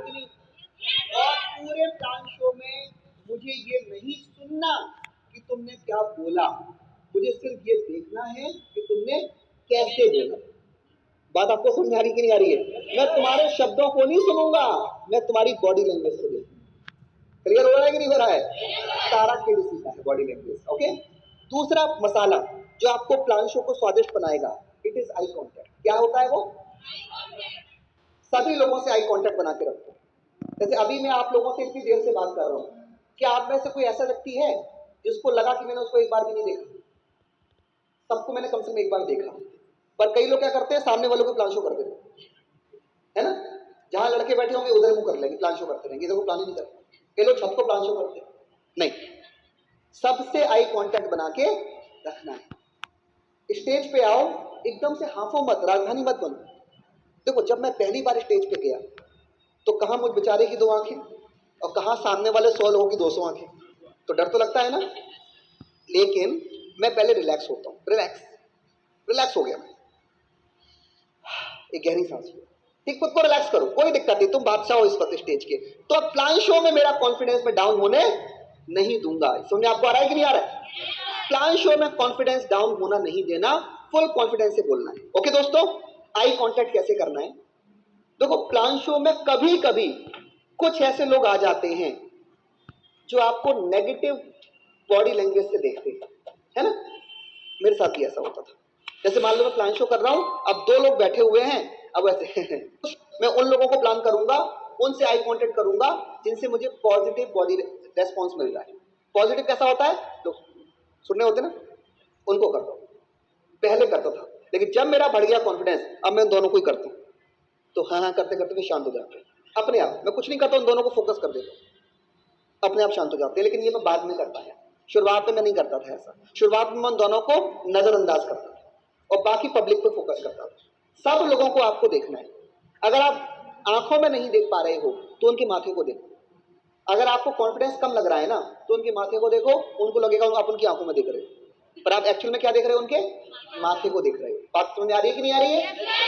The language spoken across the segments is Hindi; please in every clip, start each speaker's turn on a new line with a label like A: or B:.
A: कि नहीं? और पूरे प्लान शो में मुझे ये नहीं सुनना कि तुमने क्या बोला, मुझे सिर्फ ये देखना है कि तुमने कैसे बोला। बात आपको समझ आ रही कि नहीं आ रही है? मैं तुम्हारे शब्दों को नहीं सुनूंगा, मैं तुम्हारी बॉडी लैंग्वेज को देखूंगा। क्लियर हो रहा है कि नहीं हो रहा है? सारा खेल इसी का है, बॉडी लैंग्वेज। ओके, दूसरा मसाला जो आपको प्लान शो को स्वादिष्ट बनाएगा, इट इज आई कॉन्टेक्ट। क्या होता है वो? सभी लोगों से आई कॉन्टेक्ट बना के रखो। जैसे अभी मैं आप लोगों से इतनी देर से बात कर रहा हूं, क्या आप में से कोई ऐसा व्यक्ति है जिसको लगा कि मैंने उसको एक बार भी नहीं देखा? सबको मैंने कम से कम एक बार देखा। पर कई लोग क्या करते हैं, सामने वालों को प्लान शो कर देते है ना। जहां लड़के बैठे होंगे उधर मुंह कर लेंगे, प्लान शो करते रहेंगे, इधर को प्लान ही नहीं करते। कई लोग छत को प्लान शो करते हैं। नहीं, सबसे आई कांटेक्ट बना के रखना है। स्टेज पे आओ, एकदम से हाफो मत, राजधानी मत बनो। देखो, जब मैं पहली बार स्टेज पे गया तो कहां मुझ बेचारे की 2 आंखें और कहां सामने वाले 100 लोगों की 200 आंखें, तो डर तो लगता है ना। लेकिन मैं पहले रिलैक्स होता हूं, रिलैक्स हो गया मैं, एक गहरी सांस लो, ठीक, खुद को रिलैक्स करो, कोई दिक्कत नहीं, तुम बादशाह हो इस वक्त स्टेज के। तो अब प्लान शो में मेरा कॉन्फिडेंस में डाउन होने नहीं दूंगा। समझ आपको आ रहा है कि नहीं आ रहा है? प्लान शो में कॉन्फिडेंस डाउन होना नहीं देना, फुल कॉन्फिडेंस से बोलना है। ओके दोस्तों, आई कांटेक्ट कैसे करना है? देखो, प्लान शो में कभी कभी कुछ ऐसे लोग आ जाते हैं जो आपको नेगेटिव बॉडी लैंग्वेज से देखते हैं, है ना। मेरे साथ भी ऐसा होता था। जैसे मान लो मैं प्लान शो कर रहा हूं, अब 2 लोग बैठे हुए हैं, अब ऐसे मैं उन लोगों को प्लान करूंगा, उनसे आई कांटेक्ट करूंगा जिनसे मुझे पॉजिटिव बॉडी रेस्पॉन्स मिल रहा है। पॉजिटिव कैसा होता है? लोग सुनने होते ना, उनको करता हूं। पहले करता था, लेकिन जब मेरा बढ़ गया कॉन्फिडेंस, अब मैं उन दोनों को ही करता हूं। तो हाँ करते करते भी शांत हो जाते हैं अपने आप। मैं कुछ नहीं करता, उन दोनों को फोकस कर देता हूं, अपने आप शांत हो जाते हैं। लेकिन ये मैं बाद में करता है, शुरुआत में मैं नहीं करता था ऐसा। शुरुआत में मैं उन दोनों को नजरअंदाज करता था और बाकी पब्लिक पे फोकस करता था। सब लोगों को आपको देखना है। अगर आप आंखों में नहीं देख पा रहे हो तो उनके माथे को देखो। अगर आपको कॉन्फिडेंस कम लग रहा है ना, तो उनके माथे को देखो, उनको लगेगा आप उनकी आंखों में देख रहे हो, पर आप एक्चुअल में क्या देख रहे हो? उनके माथे को देख रहे हो। बात समझ आ रही है कि नहीं आ रही है?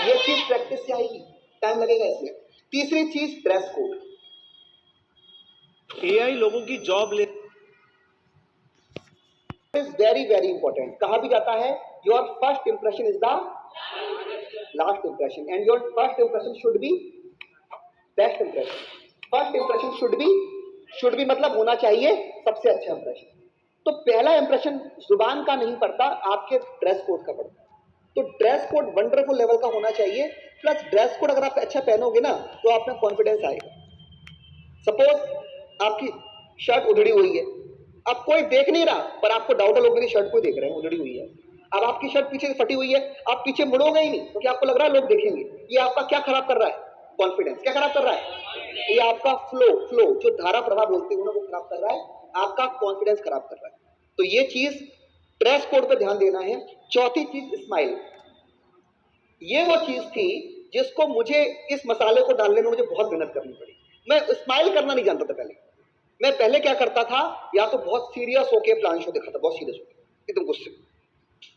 A: ये चीज प्रैक्टिस से आएगी, टाइम लगेगा इसमें। तीसरी चीज, ड्रेस कोड।
B: एआई लोगों की जॉब ले
A: इज वेरी वेरी इंपॉर्टेंट। कहा भी जाता है, your first impression is the last impression and your first impression should be best impression. First impression should be मतलब होना चाहिए सबसे अच्छा इंप्रेशन। तो पहला इंप्रेशन जुबान का नहीं पड़ता, आपके ड्रेस कोड का पड़ता है। तो ड्रेस कोड वंडरफुल लेवल का होना चाहिए। प्लस ड्रेस कोड अगर आप अच्छा पहनोगे ना, तो आप में कॉन्फिडेंस आएगा। सपोज आपकी शर्ट उधड़ी हुई है, अब कोई देख नहीं रहा, पर आपको डाउट है लोग मेरी शर्ट को देख रहे हैं, उधड़ी हुई है। अब आपकी शर्ट पीछे से फटी हुई है, आप पीछे मुड़ोगे ही नहीं, क्योंकि आपको लग रहा है लोग देखेंगे। ये आपका क्या खराब कर रहा है? कॉन्फिडेंस। क्या खराब कर रहा है? ये आपका फ्लो जो धारा प्रवाह बोलते हैं ना, वो खराब कर रहा है, आपका कॉन्फिडेंस खराब कर रहा है। तो ये चीज ड्रेस कोड पे ध्यान देना है। चौथी चीज, स्माइल। ये वो चीज थी जिसको मुझे इस मसाले को डालने में मुझे बहुत मेहनत करनी पड़ी। मैं स्माइल करना नहीं जानता था पहले। मैं पहले क्या करता था, या तो बहुत सीरियस होके प्लान शो देखा था, बहुत सीरियस होके, एकदम गुस्से,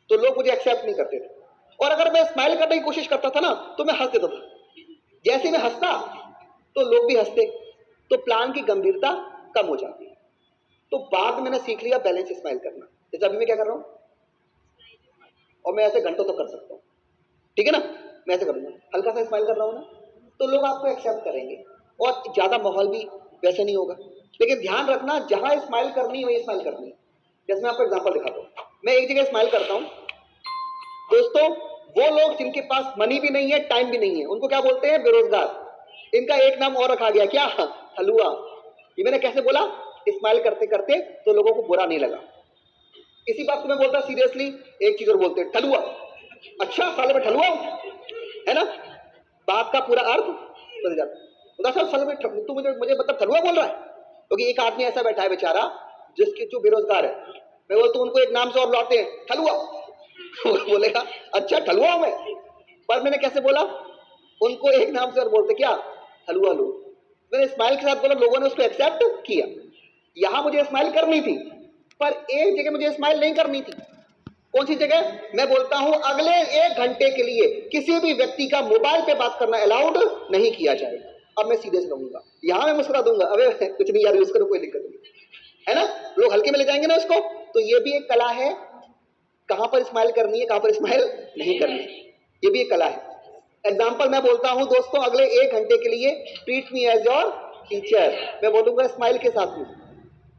A: तो लोग मुझे एक्सेप्ट नहीं करते थे। और अगर मैं स्माइल करने की कोशिश करता था ना, तो मैं हंस देता था। जैसे मैं हंसता तो लोग भी हंसते, तो प्लान की गंभीरता कम हो जाती है। तो बाद में मैंने सीख लिया बैलेंस स्माइल करना। जैसे अभी मैं क्या कर रहा हूं, और मैं ऐसे घंटों तक कर सकता हूं, ठीक है ना। मैं ऐसे करूंगा, हल्का सा स्माइल कर रहा हूं ना, तो लोग आपको एक्सेप्ट करेंगे और ज्यादा माहौल भी वैसे नहीं होगा। लेकिन ध्यान रखना, जहां स्माइल करनी है वही स्माइल करनी है। जैसे मैं आपको एग्जांपल दिखाता हूं, मैं एक जगह स्माइल करता हूं दोस्तों, वो लोग जिनके पास मनी भी नहीं है, टाइम भी नहीं है, उनको क्या बोलते हैं? बेरोजगार। इनका एक नाम और रखा गया, क्या? हलुआ। ये मैंने कैसे बोला? स्माइल करते करते, तो लोगों को बुरा नहीं लगा। इसी बात को मैं बोलता सीरियसली, एक चीज और बोलते हैं, ठलुआ। अच्छा, साले में ठलुआ है ना, बात का पूरा अर्थ बदल जाता है। साले में तू मुझे मतलब ठलुआ बोल रहा है? क्योंकि एक आदमी ऐसा बैठा है बेचारा, जिसके जो बेरोजगार है, मैं बोलता हूं उनको एक नाम से और बुलाते हैं, ठलुआ। बोलेगा अच्छा ठलुआ हूं मैं, पर मैंने कैसे बोला? उनको एक नाम से और बोलते क्या? हलुआ लो। मैंने स्माइल के साथ बोला, लोगों ने उसको एक्सेप्ट किया। यहां मुझे स्माइल करनी थी, पर एक जगह मुझे स्माइल नहीं करनी थी। कौन सी जगह? मैं बोलता हूं अगले 1 घंटे के लिए किसी भी व्यक्ति का मोबाइल पे बात करना अलाउड नहीं किया जाएगा। अब मैं सीधे से रहूंगा, यहाँ मैं मुस्कुरा दूंगा, अबे कुछ नहीं यार, यूज करो, कोई दिक्कत नहीं है ना, लोग हल्के में ले जाएंगे ना उसको। तो ये भी एक कला है, कहां पर स्माइल करनी है, कहां पर स्माइल नहीं करनी है, ये भी एक कला है। एग्जाम्पल मैं बोलता हूं दोस्तों, अगले 1 घंटे के लिए treat me as your teacher, मैं बोलूंगा स्माइल के साथ में,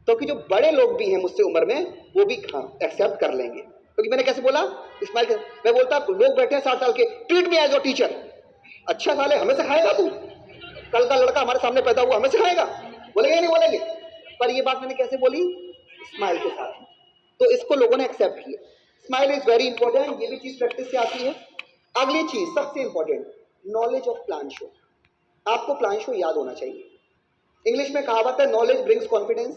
A: तो कि जो बड़े लोग भी हैं मुझसे उम्र में, वो भी एक्सेप्ट कर लेंगे, क्योंकि मैंने कैसे बोला, स्माइल के। मैं बोलता लोग बैठे हैं 60 साल के, treat me as your teacher, अच्छा साले हमें सिखाएगा तू, कल का लड़का हमारे सामने पैदा हुआ हमें सिखाएगा, बोलेंगे या नहीं बोलेंगे, पर ये बात मैंने कैसे बोली, स्माइल के साथ, तो इसको लोगों ने एक्सेप्ट किया। स्माइल इज वेरी इंपॉर्टेंट, ये भी चीज प्रैक्टिस से आती है। अगली चीज सबसे important, knowledge of plan show, आपको प्लान शो याद होना चाहिए। इंग्लिश में कहावत है, नॉलेज ब्रिंग्स कॉन्फिडेंस,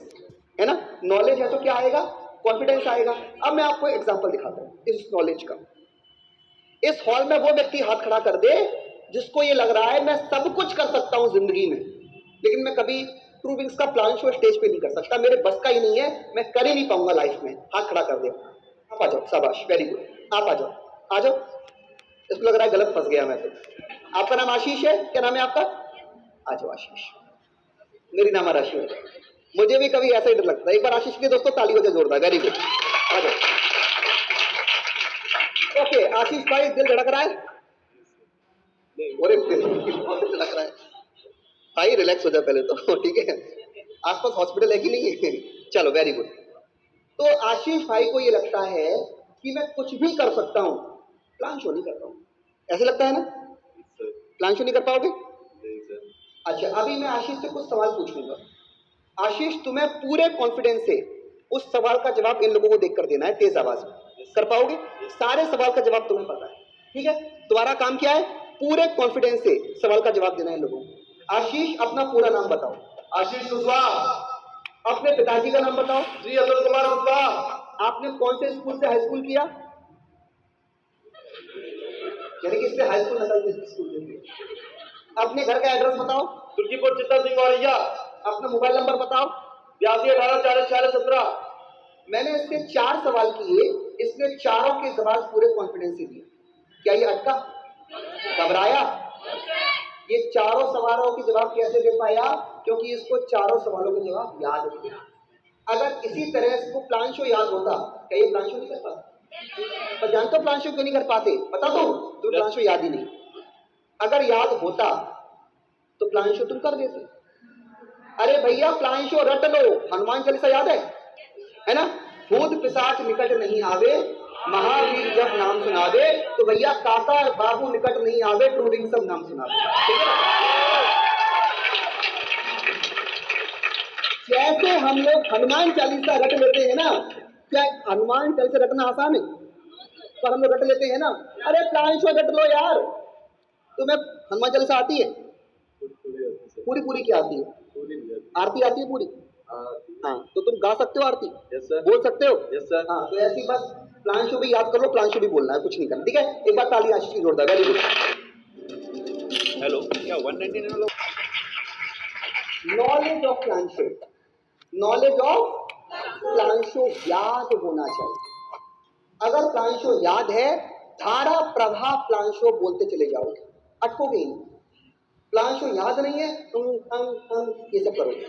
A: है ना, नॉलेज है तो क्या आएगा, कॉन्फिडेंस आएगा। अब मैं आपको एग्जांपल दिखाता हूं इस नॉलेज का। इस हॉल में वो व्यक्ति हाथ खड़ा कर दे जिसको ये लग रहा है मैं सब कुछ कर सकता हूं जिंदगी में, लेकिन मैं कभी ट्रू विंग्स का प्लान शो स्टेज पे नहीं कर सकता, मेरे बस का ही नहीं है, मैं कर ही नहीं पाऊंगा लाइफ में। हाथ खड़ा कर दे, आप आ जाओ, शाबाश, वेरी गुड, आप आ जाओ, आ जाओ। इसको लग रहा है गलत फंस गया मैं तो। आपका नाम आशीष है, क्या नाम है आपका, आ जाओ आशीष, मेरी नाम राशि है, मुझे भी कभी ऐसा ही डर लगता है। एक बार आशीष के दोस्तों ताली हो जाए जोरदार, वेरी गुड, आ जाओ। ओके आशीष भाई, दिल धड़क रहा है, और दिल धड़क रहा है भाई, रिलैक्स हो जाए पहले तो, ठीक है, आसपास हॉस्पिटल है कि नहीं है, चलो वेरी गुड। तो आशीष भाई को ये लगता है कि मैं कुछ भी कर सकता हूं, प्लान शो नहीं करता हूं, ऐसे लगता है ना, प्लान शो नहीं कर पाओगे। अच्छा अभी मैं आशीष से कुछ सवाल पूछूंगा, आशीष तुम्हें पूरे कॉन्फिडेंस से उस सवाल का जवाब इन लोगों को देखकर देना है, तेज आवाज में, कर पाओगे, सारे सवाल का जवाब तुम्हें पता है, ठीक है, तुम्हारा काम क्या है, पूरे कॉन्फिडेंस से सवाल का जवाब देना है इन लोगों को। आशीष अपना पूरा नाम बताओ।
B: आशीष कुशवाहा।
A: अपने पिताजी का नाम बताओ।
B: श्री अतुल कुमार कुशवाहा।
A: आपने कौन से स्कूल से हाई स्कूल किया, यानी कि इससे हाई स्कूल नकल स्कूल से। अपने घर का एड्रेस बताओ।
B: तुर्कीपुर चित्ता सिंह औरैया।
A: अपना मोबाइल नंबर बताओ।
B: 8218404617।
A: मैंने इससे 4 सवाल किए, इसने चारों के जवाब पूरे कॉन्फिडेंस से दिए। क्या ये अटका, घबराया, ये चारों सवालों के जवाब कैसे दे पाया, क्योंकि इसको चारों सवालों के जवाब याद थे। अगर इसी तरह इसको प्लान शो याद होता, क्या ये प्लान शो नहीं कर पाता, पर जानते हो प्लान शो क्यों नहीं कर पाते, बता दो, तो प्लान शो याद ही नहीं। अगर याद होता तो प्लान शो तुम कर देते। अरे भैया प्लान शो रट लो, हनुमान चालीसा याद है ना, भूत पिशाच निकट नहीं आवे, महावीर जब नाम सुनावे, तो भैया काका बाबू निकट नहीं आवे, ट्रू विंग सब नाम सुनावे, ठीक है। जैसे हम लोग हनुमान चालीसा रट लेते हैं ना, क्या हनुमान चालीसा रटना आसान है, पर हम लोग रट लेते हैं ना। अरे प्लान शो रट लो यार, तुम्हें हनुमान चालीसा आती है, पूरी पूरी क्या आती है, आरती आती है पूरी, हाँ, तो तुम गा सकते हो आरती, बोल सकते हो, हाँ, तो ऐसी बस प्लान शो भी याद कर लो, प्लान शो भी बोलना है, कुछ नहीं करना, ठीक है। एक बार ताली आशीष की जोरदार, वेरी गुड।
B: हेलो, क्या 199
A: knowledge of plan show, knowledge of plan show याद होना चाहिए। अगर प्लान शो याद है, धारा प्रवाह प्लान शो बोलते चले जाओगे, अटकोगे ही नहीं। प्लान शो याद नहीं है, ये सब करोगे,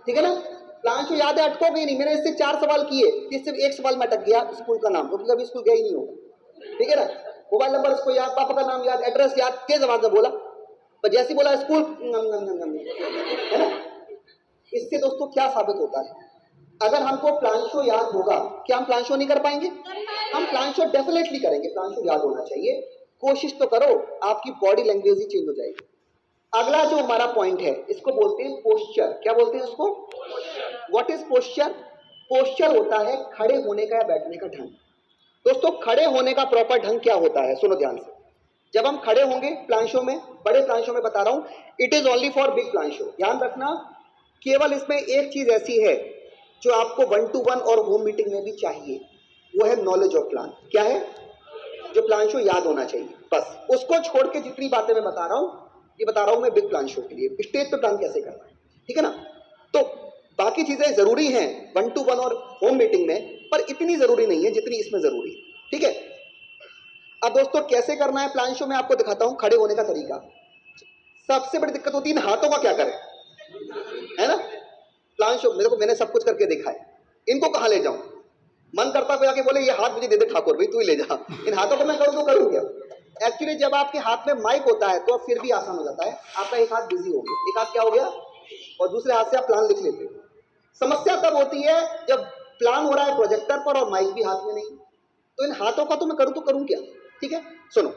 A: ठीक है ना। प्लान शो याद है, अटकोगे ही नहीं। मैंने इससे 4 सवाल किए, इससे एक सवाल में अटक गया, स्कूल का नाम, क्योंकि कभी स्कूल गया ही नहीं होगा, ठीक है ना। मोबाइल नंबर इसको याद, पापा का नाम याद, एड्रेस याद, तेज आवाज में बोला, पर जैसे बोला स्कूल, है ना। इससे दोस्तों क्या साबित होता है, अगर हमको प्लान शो याद होगा, क्या हम प्लान शो नहीं कर पाएंगे, हम प्लान शो डेफिनेटली करेंगे। प्लान शो याद होना चाहिए, कोशिश तो करो, आपकी बॉडी लैंग्वेज ही चेंज हो जाएगी। अगला जो हमारा पॉइंट है, इसको बोलते हैं पोस्चर। क्या बोलते हैं इसको, व्हाट इज पोस्चर। पोस्चर होता है खड़े होने का या बैठने का ढंग। दोस्तों खड़े होने का प्रॉपर ढंग क्या होता है, सुनो ध्यान से। जब हम खड़े होंगे प्लान शो में, बड़े प्लान शो में बता रहा हूं, it is only for big plan show, ध्यान रखना। केवल इसमें एक चीज ऐसी है जो आपको 1 to 1 और होम मीटिंग में भी चाहिए, वो है नॉलेज ऑफ प्लान। क्या है, जो प्लान शो याद होना चाहिए, बस उसको छोड़ के जितनी बातें मैं बता रहा हूं, ये बता रहा हूं मैं बिग प्लान शो के लिए, स्टेज पे प्लान कैसे करना है, ठीक है ना। तो बाकी चीजें जरूरी हैं 1 to 1 और होम मीटिंग में, पर इतनी जरूरी नहीं है जितनी इसमें जरूरी है, ठीक है। अब दोस्तों कैसे करना है प्लान शो, मैं आपको दिखाता हूं खड़े होने का तरीका। सबसे बड़ी दिक्कत होती है इन हाथों का क्या करें, है ना। प्लान शो मेरे को, मैंने सब कुछ करके देखा है, इनको कहाँ ले जाऊं, मन करता कोई आके बोले ये हाथ मुझे दे दे ठाकुर भाई, तू ही ले जा, इन हाथों को मैं करूँ तो करूँ क्या। एक्चुअली जब आपके हाथ में माइक होता है तो फिर भी आसान हो जाता है, आपका एक हाथ बिजी हो गया, एक हाथ क्या हो गया, और दूसरे हाथ से आप प्लान लिख लेते हो। समस्या तब होती है जब प्लान हो रहा है प्रोजेक्टर पर और माइक भी हाथ में नहीं, तो इन हाथों का तो मैं करूँ तो करूँ क्या। ठीक है, सुनो,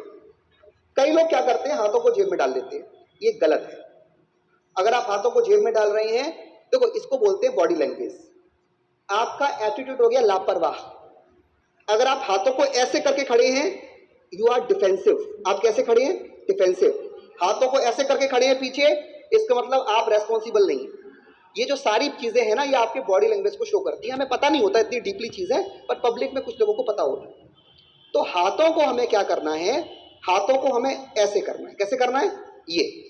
A: कई लोग क्या करते हैं, हाथों को जेब में डाल लेते हैं, ये गलत है। अगर आप हाथों को जेब में डाल रहे हैं, देखो इसको बोलते हैं बॉडी लैंग्वेज। आपका एटीट्यूड हो गया लापरवाह। अगर आप हाथों को ऐसे करके खड़े हैं, यू आर डिफेंसिव। आप कैसे खड़े हैं, डिफेंसिव। हाथों को ऐसे करके खड़े हैं पीछे, इसका मतलब आप रेस्पॉन्सिबल नहीं। ये जो सारी चीजें हैं ना, ये आपके बॉडी लैंग्वेज को शो करती हैं। हमें पता नहीं होता इतनी डीपली चीजें, पर पब्लिक में कुछ लोगों को पता होता है। तो हाथों को हमें क्या करना है, हाथों को हमें ऐसे करना है। कैसे करना है, ये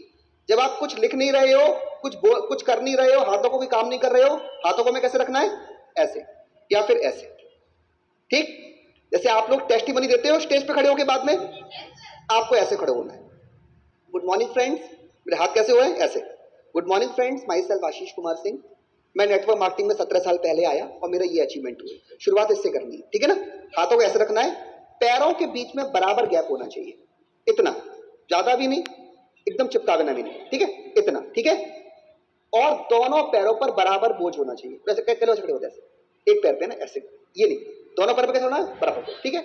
A: जब आप कुछ लिख नहीं रहे हो, कुछ कर नहीं रहे हो, हाथों को भी काम नहीं कर रहे हो, हाथों को हमें कैसे रखना है, ऐसे या फिर ऐसे। ठीक, जैसे आप लोग टेस्टिमनी देते हो स्टेज पे खड़े होके, बाद में आपको ऐसे खड़े होना है। गुड मॉर्निंग फ्रेंड्स, मेरे हाथ कैसे हुए, ऐसे। Good morning friends, myself Ashish Kumar Singh, मैं नेटवर्क मार्केटिंग में 17 साल पहले आया और मेरा ये अचीवमेंट हुआ। शुरुआत इससे करनी है, ठीक है ना। हाथों को ऐसे रखना है, पैरों के बीच में बराबर गैप होना चाहिए, इतना, ज्यादा भी नहीं, एकदम चिपका देना भी नहीं, ठीक है, इतना, ठीक है। और दोनों पैरों पर बराबर बोझ होना चाहिए। वैसे खड़े होते ऐसे, एक पैर पे ना ऐसे, ये नहीं, दोनों पैर पे कैसे होना है, बराबर, ठीक है।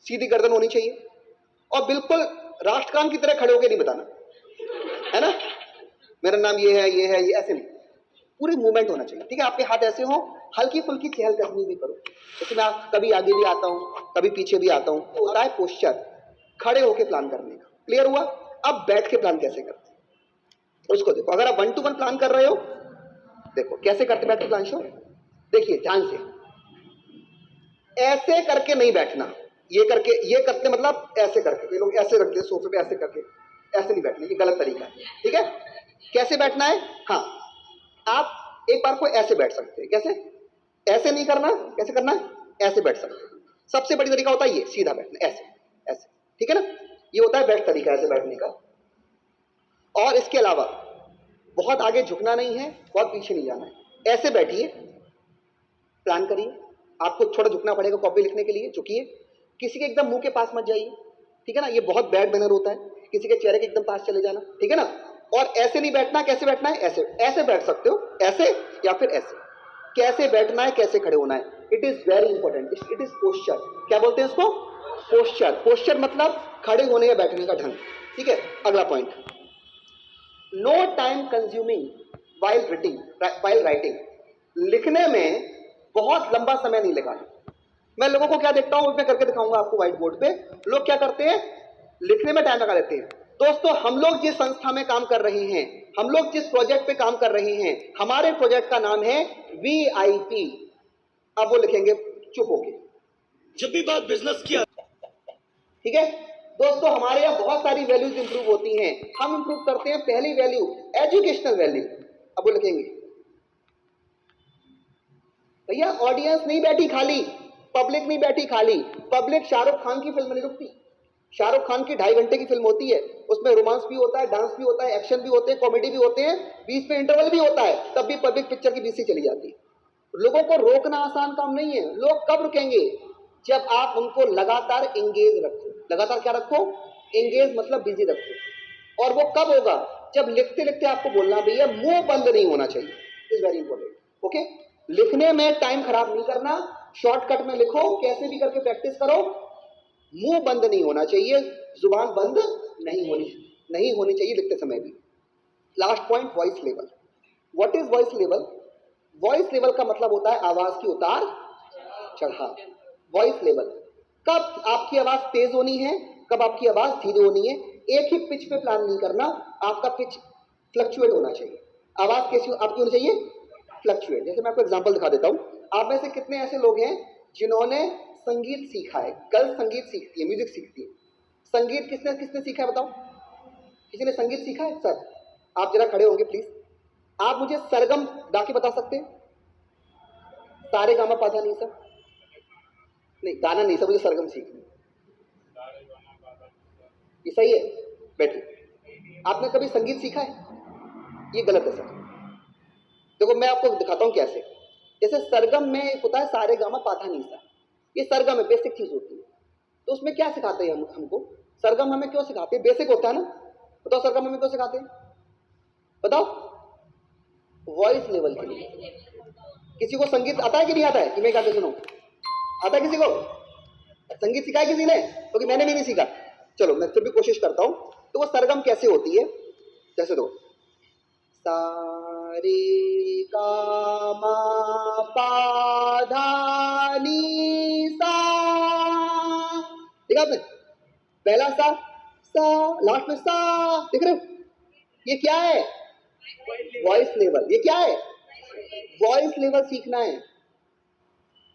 A: सीधी गर्दन होनी चाहिए और बिल्कुल राष्ट्रगान की तरह खड़े होकर नहीं बताना, है ना, मेरा नाम ये है, ये ऐसे नहीं, पूरी मूवमेंट होना चाहिए, ठीक है। आपके हाथ ऐसे हो, हल्की फुल्की चहलकदमी भी करो, जैसे मैं कभी आगे भी आता हूँ, कभी पीछे भी आता हूँ। तो होता है पोस्चर, खड़े होके प्लान करने का। क्लियर हुआ। अब बैठ के प्लान कैसे करते हैं उसको देखो। अगर आप 1 to 1 प्लान कर रहे हो, देखो कैसे करते बैठ के प्लान शो। देखिए ध्यान से, ऐसे करके नहीं बैठना, ये करते मतलब ऐसे करके। ये लोग ऐसे रखते हैं सोफे पे, ऐसे करके, ऐसे नहीं बैठना, ये गलत तरीका है, ठीक है। कैसे बैठना है, हाँ, आप एक बार को ऐसे बैठ सकते हैं, कैसे, ऐसे नहीं करना, कैसे करना है, ऐसे बैठ सकते हैं। सबसे बड़ी तरीका होता है ये, सीधा बैठना, ऐसे ऐसे, ठीक है ना। ये होता है बेस्ट तरीका ऐसे बैठने का। और इसके अलावा बहुत आगे झुकना नहीं है, बहुत पीछे नहीं जाना है। ऐसे बैठिए, प्लान करिए, आपको थोड़ा झुकना पड़ेगा कॉपी लिखने के लिए, झुकिए। किसी के एकदम मुंह के पास मत जाइए, ठीक है ना, ये बहुत बैड मैनर होता है, किसी के चेहरे के एकदम पास चले जाना, ठीक है ना। और ऐसे नहीं बैठना, कैसे बैठना है, ऐसे, ऐसे बैठ सकते हो, ऐसे या फिर ऐसे। कैसे बैठना है, कैसे खड़े होना है, it is very important, it is posture. क्या बोलते हैं इसको, पोस्चर। पोस्चर मतलब खड़े होने या बैठने का ढंग, ठीक है। अगला point, no time consuming while writing. लिखने में बहुत लंबा समय नहीं लगाना। मैं लोगों को क्या देखता हूं, मैं करके दिखाऊंगा आपको व्हाइट बोर्ड पे। लोग क्या करते हैं, लिखने में टाइम लगा देते हैं। दोस्तों, हम लोग जिस संस्था में काम कर रहे हैं, हम लोग जिस प्रोजेक्ट पे काम कर रहे हैं, हमारे प्रोजेक्ट का नाम है VIP। अब वो लिखेंगे चुप होके,
C: जब भी बात बिजनेस की
A: ठीक है। दोस्तों, हमारे यहाँ बहुत सारी वैल्यूज इंप्रूव होती हैं। हम इंप्रूव करते हैं पहली वैल्यू, एजुकेशनल वैल्यू। अब वो लिखेंगे, भैया ऑडियंस नहीं बैठी खाली, पब्लिक नहीं बैठी खाली। पब्लिक शाहरुख खान की फिल्म नहीं रुकती। शाहरुख खान की 2.5 घंटे की फिल्म होती है, उसमें रोमांस भी होता है, डांस भी होता है, एक्शन भी होते हैं, कॉमेडी भी होते हैं, बीच में इंटरवल भी होता है, तब भी पब्लिक पिक्चर की बीच से चली जाती है। लोगों को रोकना आसान काम नहीं है। लोग कब रुकेंगे, जब आप उनको लगातार एंगेज रखो। लगातार क्या रखो, एंगेज मतलब बिजी रखो। और वो कब होगा, जब लिखते लिखते आपको बोलना, भैया मुंह बंद नहीं होना चाहिए, इज वेरी इंपॉर्टेंट, ओके। लिखने में टाइम खराब नहीं करना, शॉर्टकट में लिखो, कैसे भी करके प्रैक्टिस करो। मुंह बंद नहीं होना चाहिए, जुबान बंद नहीं होनी चाहिए लिखते समय भी। Last point, voice level. What is voice level. Voice level का मतलब होता है आवाज की उतार चढ़ाव। वॉइस लेवल, कब आपकी आवाज तेज होनी है, कब आपकी आवाज धीरे होनी है। एक ही पिच पे प्लान नहीं करना, आपका पिच फ्लक्चुएट होना चाहिए। आवाज कैसी आपकी होनी चाहिए, फ्लक्चुएट। जैसे मैं आपको एग्जांपल दिखा देता हूं। आप में से कितने ऐसे लोग हैं जिन्होंने संगीत सीखा है। गर्ल्स संगीत सीखती है, म्यूजिक सीखती है। संगीत किसने किसने सीखा है बताओ, किसी ने संगीत सीखा है। सर आप जरा खड़े होंगे प्लीज। आप मुझे सरगम गा के बता सकते हैं, सारे गामा पाधा नहीं सर, नहीं गाना नहीं सर, मुझे सरगम सीखना। ये सही है, बैठिए। आपने कभी संगीत सीखा है? ये गलत है सर। देखो मैं आपको दिखाता हूँ कैसे। जैसे सरगम में होता है सारे गामा पाधा नीसा, ये सरगम है, बेसिक चीज होती है। तो उसमें क्या सिखाते हैं हमको? सरगम हमें क्यों सिखाते हैं? बेसिक होता है ना। बताओ सरगम हमें क्यों सिखाते हैं? बताओ। वॉइस लेवल के लिए। किसी को संगीत आता है कि नहीं आता है कि मैं गाते सुनाऊं? आता है किसी को? संगीत सिखाया किसी ने? क्योंकि मैंने भी नहीं सीखा। चलो मैं फिर भी कोशिश करता हूं। तो वो सरगम कैसे होती है? जैसे दो सा रे गा मा पा धा नी सा। देखा आपने? पहला सा लास्ट में सा, देख रहे हो? ये क्या है? Voice level. ये क्या है? वॉइस लेवल सीखना है।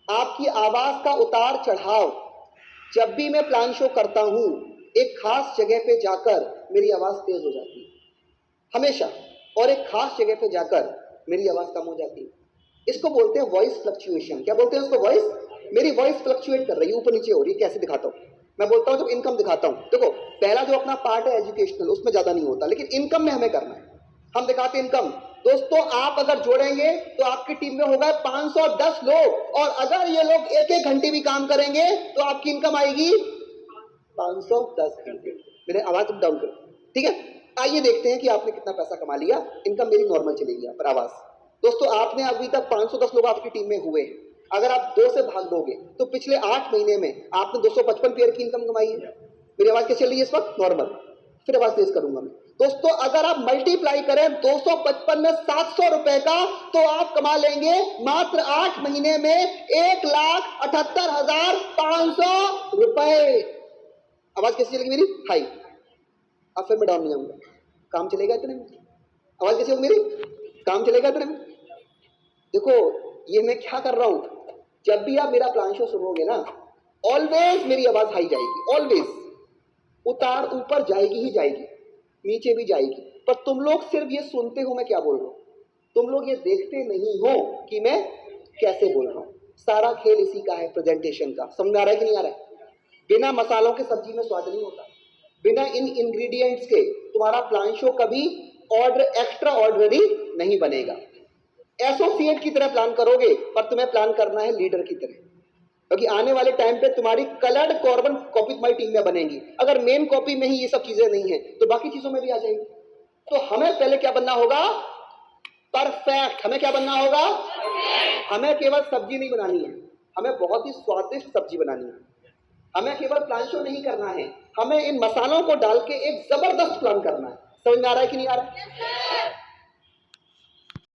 A: आपकी आवाज का उतार चढ़ाव। जब भी मैं प्लान शो करता हूं, एक खास जगह पे जाकर मेरी आवाज तेज हो जाती है हमेशा, और एक खास जगह पे जाकर मेरी आवाज कम हो जाती है। इसको बोलते हैं वॉइस फ्लक्चुएशन। क्या बोलते हैं उसको? वॉइस। मेरी वॉइस फ्लक्चुएट कर रही है, ऊपर नीचे हो रही है। कैसे दिखाता हूं? मैं बोलता हूं जब इनकम दिखाता हूं, देखो पहला जो अपना पार्ट है एजुकेशनल, उसमें ज्यादा नहीं होता, लेकिन इनकम में हमें करना है। हम दिखाते हैं इनकम। दोस्तों आप अगर जोड़ेंगे तो आपकी टीम में होगा 510 लोग, और अगर ये लोग एक एक घंटे भी काम करेंगे तो आपकी इनकम आएगी 510 घंटे। मेरे आवाज डाउन करो, ठीक है? आइए देखते हैं कि आपने कितना पैसा कमा लिया। इनकम मेरी नॉर्मल चलेगी पर आवाज। दोस्तों आपने अभी तक 510 लोग आपकी टीम में हुए हैं। अगर आप 2 से भाग दोगे तो पिछले 8 महीने में आपने 255 पेयर की इनकम कमाई है। मेरी आवाज कैसे चल रही है इस वक्त? नॉर्मल। फिर आवाज तेज करूंगा मैं। दोस्तों अगर आप मल्टीप्लाई करें 255 में 700 रुपए का, तो आप कमा लेंगे मात्र 8 महीने में 1,78,500 रुपए। आवाज कैसी चलेगी मेरी? हाई। अब फिर मैं डाउन नहीं आऊंगा। काम चलेगा इतने में? आवाज कैसी होगी मेरी? काम चलेगा इतने में? देखो ये मैं क्या कर रहा हूं, जब भी आप मेरा प्लान शो सुनोगे ना, ऑलवेज मेरी आवाज हाई जाएगी, ऑलवेज। उतार ऊपर जाएगी ही जाएगी, नीचे भी जाएगी। पर तुम लोग सिर्फ ये सुनते हो मैं क्या बोल रहा हूं, तुम लोग ये देखते नहीं हो कि मैं कैसे बोल रहा हूं। सारा खेल इसी का है, प्रेजेंटेशन का। समझ में आ रहा है कि नहीं आ रहा है? बिना मसालों के सब्जी में स्वाद नहीं होता। बिना इन इंग्रेडिएंट्स के तुम्हारा प्लान शो कभी ऑर्डर एक्स्ट्रा ऑर्डिनरी नहीं बनेगा। एसोसिएट की तरह प्लान करोगे, पर तुम्हें प्लान करना है लीडर की तरह, क्योंकि आने वाले टाइम पे तुम्हारी कलर्ड कॉर्बन कॉपी तुम्हारी टीम में बनेगी। अगर मेन कॉपी में ही ये सब चीजें नहीं है तो बाकी चीजों में भी आ जाएगी। तो हमें पहले क्या बनना होगा? परफेक्ट। हमें क्या बनना होगा? हमें केवल सब्जी नहीं बनानी है, हमें बहुत ही स्वादिष्ट सब्जी बनानी है। हमें केवल प्लान शो नहीं करना है, हमें इन मसालों को डाल के एक जबरदस्त प्लान करना है। समझ में आ रहा है कि नहीं आ रहा है?